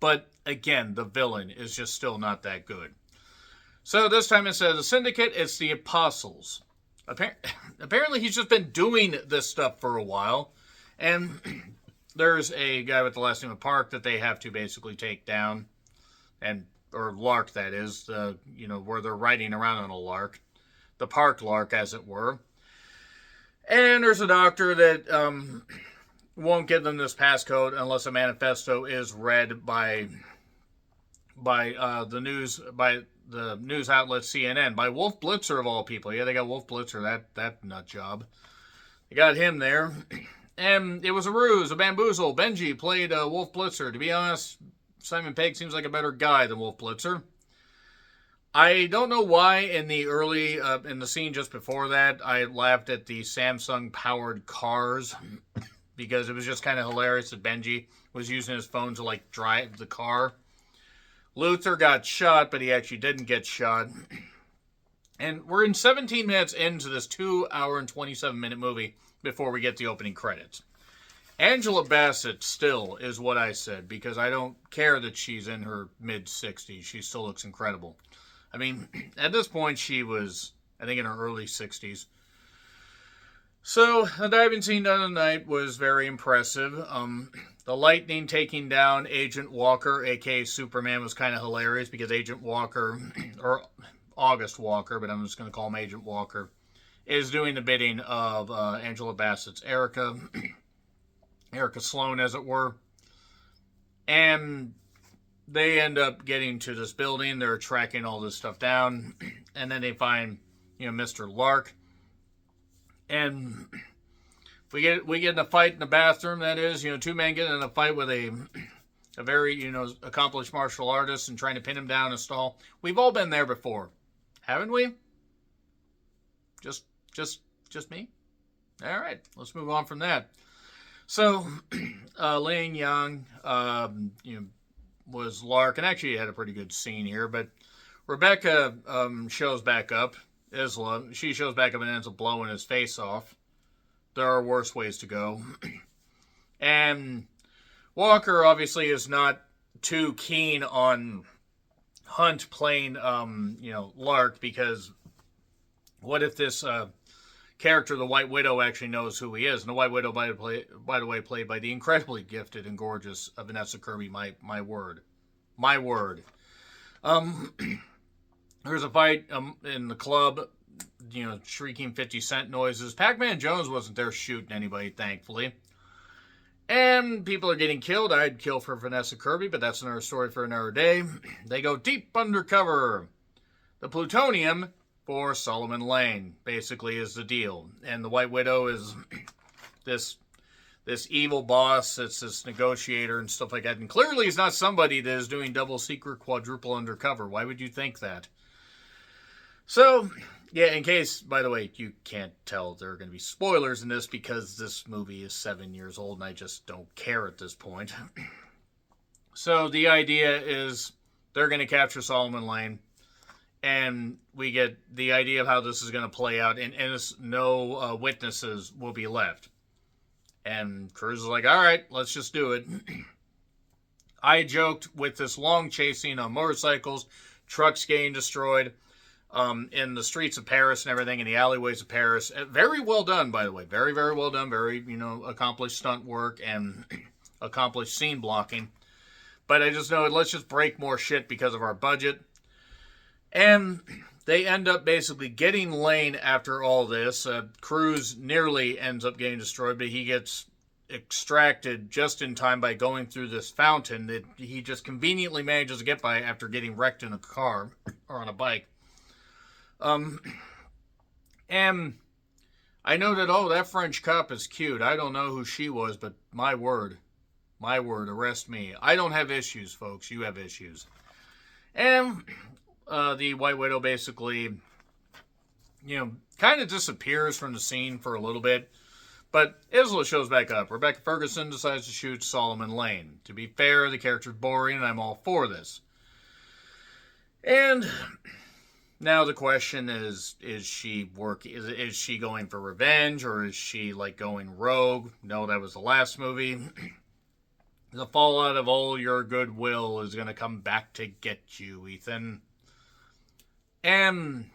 But again, the villain is just still not that good. So this time instead of the Syndicate, it's the Apostles. Apparently he's just been doing this stuff for a while. And there's a guy with the last name of Park that they have to basically take down. Or Lark, that is. Where they're riding around on a lark. The Park Lark, as it were. And there's a doctor that won't give them this passcode unless a manifesto is read by the news outlet CNN, by Wolf Blitzer of all people. Yeah, they got Wolf Blitzer, that nut job. They got him there. And it was a ruse, a bamboozle. Benji played Wolf Blitzer. To be honest, Simon Pegg seems like a better guy than Wolf Blitzer. I don't know why in the scene just before that, I laughed at the Samsung-powered cars, because it was just kind of hilarious that Benji was using his phone to, drive the car. Luther got shot, but he actually didn't get shot. And we're in 17 minutes into this 2 hour and 27 minute movie before we get the opening credits. Angela Bassett still is what I said, because I don't care that she's in her mid-60s. She still looks incredible. I mean, at this point, she was, I think, in her early 60s. So, the diving scene the other night was very impressive. The lightning taking down Agent Walker, a.k.a. Superman, was kind of hilarious, because Agent Walker, or August Walker, but I'm just going to call him Agent Walker, is doing the bidding of Angela Bassett's Erica Sloane, as it were. And they end up getting to this building. They're tracking all this stuff down. And then they find, Mr. Lark. And we get in a fight in the bathroom, that is. Two men get in a fight with a very, accomplished martial artist and trying to pin him down in a stall. We've all been there before. Haven't we? Just me? All right, let's move on from that. So, Lane Yang, was Lark, and actually had a pretty good scene here, but Rebecca shows back up, Isla. She shows back up and ends up blowing his face off. There are worse ways to go. And Walker obviously is not too keen on Hunt playing, Lark, because what if this character, the White Widow, actually knows who he is? And the White Widow, by the way, played by the incredibly gifted and gorgeous Vanessa Kirby. My word. There's a fight in the club, shrieking 50 Cent noises. Pac-Man Jones wasn't there shooting anybody, thankfully. And people are getting killed. I'd kill for Vanessa Kirby, but that's another story for another day. They go deep undercover. The plutonium for Solomon Lane, basically, is the deal. And the White Widow is this evil boss that's this negotiator and stuff like that. And clearly he's not somebody that is doing double secret, quadruple undercover. Why would you think that? So, yeah, in case, by the way, you can't tell, there are going to be spoilers in this, because this movie is 7 years old and I just don't care at this point. So the idea is they're going to capture Solomon Lane. And we get the idea of how this is going to play out, and no witnesses will be left. And Cruz is like, all right, let's just do it. I joked with this long chasing on motorcycles, trucks getting destroyed in the streets of Paris and everything, in the alleyways of Paris. Very well done, by the way. Very, very well done. Very, accomplished stunt work and accomplished scene blocking. But I just know, let's just break more shit because of our budget. And they end up basically getting Lane after all this. Cruz nearly ends up getting destroyed, but he gets extracted just in time by going through this fountain that he just conveniently manages to get by after getting wrecked in a car or on a bike. And I know that French cop is cute. I don't know who she was, but my word, arrest me. I don't have issues, folks. You have issues. And the White Widow basically, kind of disappears from the scene for a little bit. But Isla shows back up. Rebecca Ferguson decides to shoot Solomon Lane. To be fair, the character's boring, and I'm all for this. And now the question is she going for revenge, or is she, going rogue? No, that was the last movie. The fallout of all your goodwill is going to come back to get you, Ethan. And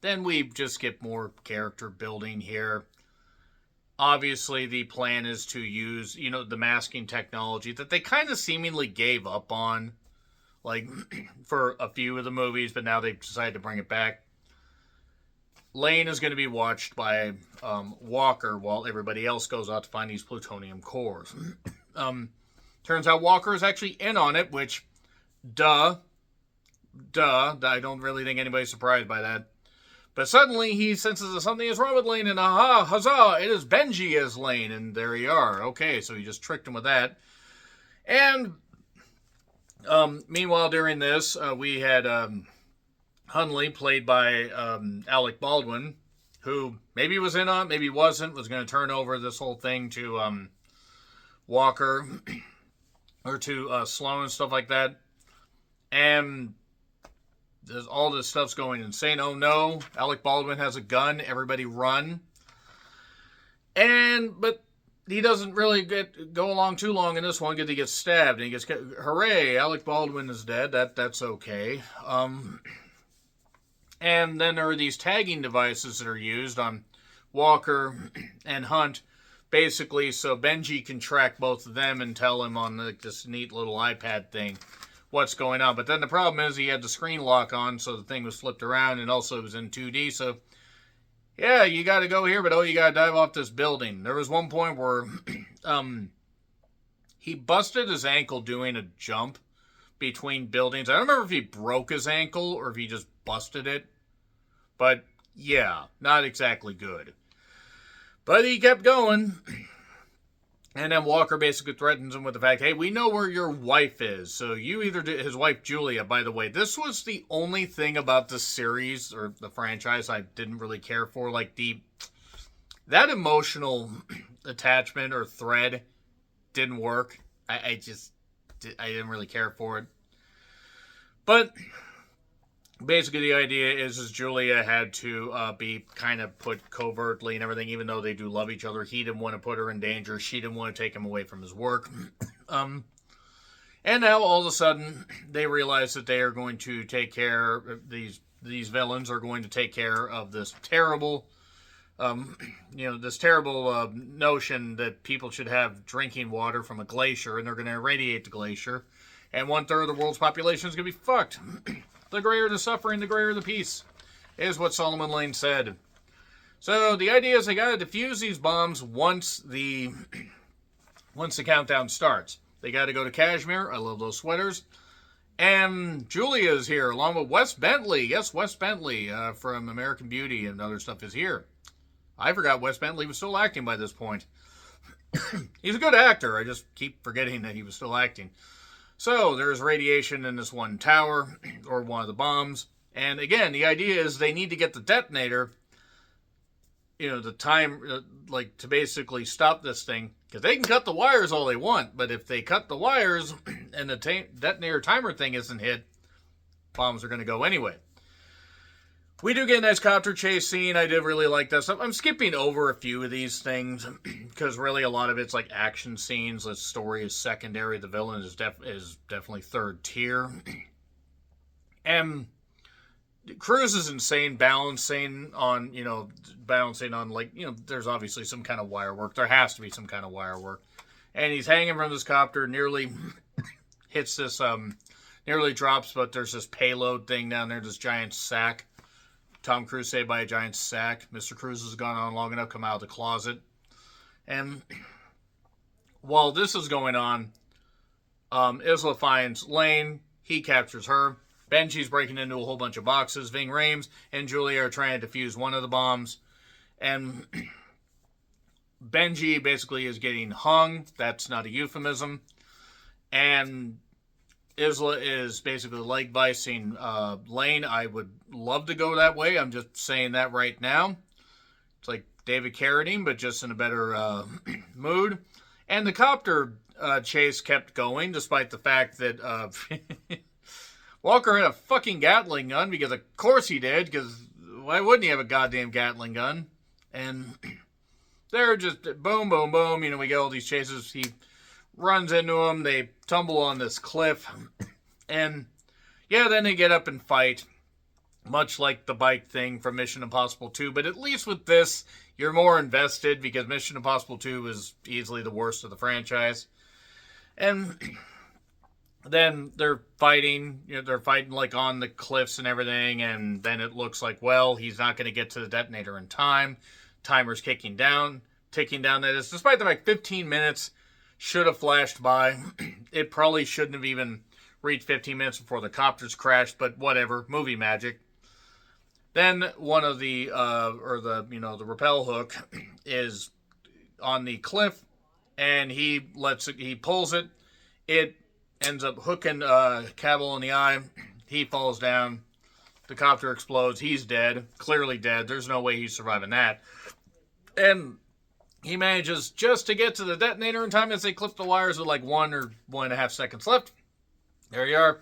then we just get more character building here. Obviously, the plan is to use, the masking technology that they kind of seemingly gave up on, like, for a few of the movies, but now they've decided to bring it back. Lane is going to be watched by Walker while everybody else goes out to find these plutonium cores. Turns out Walker is actually in on it, which, duh, I don't really think anybody's surprised by that. But suddenly he senses that something is wrong with Lane, and aha, huzzah, it is Benji as Lane, and there you are. Okay, so he just tricked him with that. And meanwhile, during this, we had Hunley, played by Alec Baldwin, who maybe was in on it, maybe wasn't, was going to turn over this whole thing to Walker, or to Sloan and stuff like that. And all this stuff's going insane. Oh no, Alec Baldwin has a gun, everybody run. But he doesn't really go along too long in this one because he gets stabbed. And he gets, hooray, Alec Baldwin is dead. That's okay. And then there are these tagging devices that are used on Walker and Hunt, basically so Benji can track both of them and tell him on this neat little iPad thing what's going on. But then the problem is he had the screen lock on, so the thing was flipped around, and also it was in 2D, so yeah, you gotta go here, but you gotta dive off this building. There was one point where he busted his ankle doing a jump between buildings. I don't remember if he broke his ankle or if he just busted it, but yeah, not exactly good. But he kept going. And then Walker basically threatens him with the fact, hey, we know where your wife is. So you either did, his wife, Julia, by the way, this was the only thing about the series or the franchise I didn't really care for. Like that emotional attachment or thread didn't work. I didn't really care for it. But basically the idea is Julia had to be kind of put covertly and everything, even though they do love each other. He didn't want to put her in danger. She didn't want to take him away from his work. And now all of a sudden they realize that they are going to take care, these villains are going to take care of this terrible, notion that people should have drinking water from a glacier, and they're going to irradiate the glacier. And 1/3 of the world's population is going to be fucked. The greater the suffering, the greater the peace, is what Solomon Lane said. So the idea is they got to defuse these bombs once the countdown starts. They got to go to Kashmir. I love those sweaters. And Julia is here along with Wes Bentley. Yes, Wes Bentley from American Beauty and other stuff is here. I forgot Wes Bentley was still acting by this point. He's a good actor. I just keep forgetting that he was still acting. So there's radiation in this one tower, or one of the bombs. And again, the idea is they need to get the detonator, the time, to basically stop this thing. Because they can cut the wires all they want, but if they cut the wires and the detonator timer thing isn't hit, bombs are going to go anyway. We do get a nice copter chase scene. I did really like that stuff. I'm skipping over a few of these things because really a lot of it's like action scenes. The story is secondary. The villain is definitely third tier. And Cruise is insane, balancing on there's obviously some kind of wire work. There has to be some kind of wire work. And he's hanging from this copter, nearly hits this, nearly drops, but there's this payload thing down there, this giant sack. Tom Cruise saved by a giant sack. Mr. Cruise has gone on long enough, come out of the closet. And while this is going on, Isla finds Lane. He captures her. Benji's breaking into a whole bunch of boxes. Ving Rhames and Julia are trying to defuse one of the bombs. And Benji basically is getting hung. That's not a euphemism. And Isla is basically leg vicing Lane. I would love to go that way. I'm just saying that right now. It's like David Carradine, but just in a better mood. And the copter chase kept going, despite the fact that Walker had a fucking Gatling gun, because of course he did, because why wouldn't he have a goddamn Gatling gun? And they're just boom, boom, boom. We get all these chases. He runs into him. They tumble on this cliff. And, yeah, then they get up and fight. Much like the bike thing from Mission Impossible 2. But at least with this, you're more invested because Mission Impossible 2 is easily the worst of the franchise. And then they're fighting. They're fighting like on the cliffs and everything. And then it looks like, well, he's not going to get to the detonator in time. Timer's ticking down. That is, despite the fact 15 minutes should have flashed by. It probably shouldn't have even reached 15 minutes before the copters crashed. But whatever, movie magic. Then one of the the rappel hook is on the cliff, and he pulls it. It ends up hooking Cavill in the eye. He falls down. The copter explodes. He's dead. Clearly dead. There's no way he's surviving that. And he manages just to get to the detonator in time as they clip the wires with like 1 or 1.5 seconds left. There you are.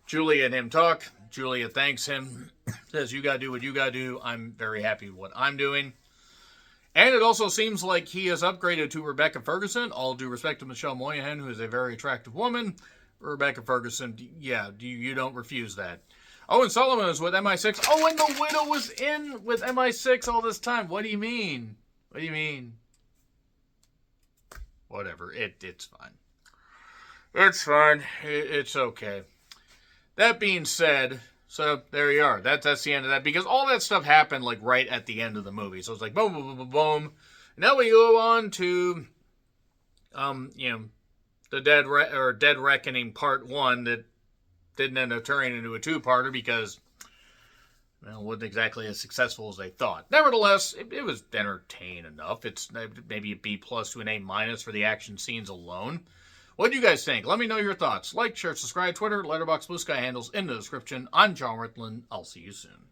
Julia and him talk. Julia thanks him, says, you gotta do what you gotta do. I'm very happy with what I'm doing. And it also seems like he has upgraded to Rebecca Ferguson. All due respect to Michelle Moynihan, who is a very attractive woman. Rebecca Ferguson, yeah, you don't refuse that. Owen Solomon is with MI6. Oh, and the Widow was in with MI6 all this time. What do you mean? Whatever, it's fine. It's fine. It's okay. That being said, so there you are. That's the end of that. Because all that stuff happened like right at the end of the movie. So it's like boom, boom, boom, boom, boom. Now we go on to, the Dead Reckoning Part 1 that didn't end up turning into a two-parter because, well, it wasn't exactly as successful as they thought. Nevertheless, it was entertaining enough. It's maybe a B+ to an A- for the action scenes alone. What do you guys think? Let me know your thoughts. Like, share, subscribe, Twitter, Letterboxd, Blue Sky handles in the description. I'm John Ritland. I'll see you soon.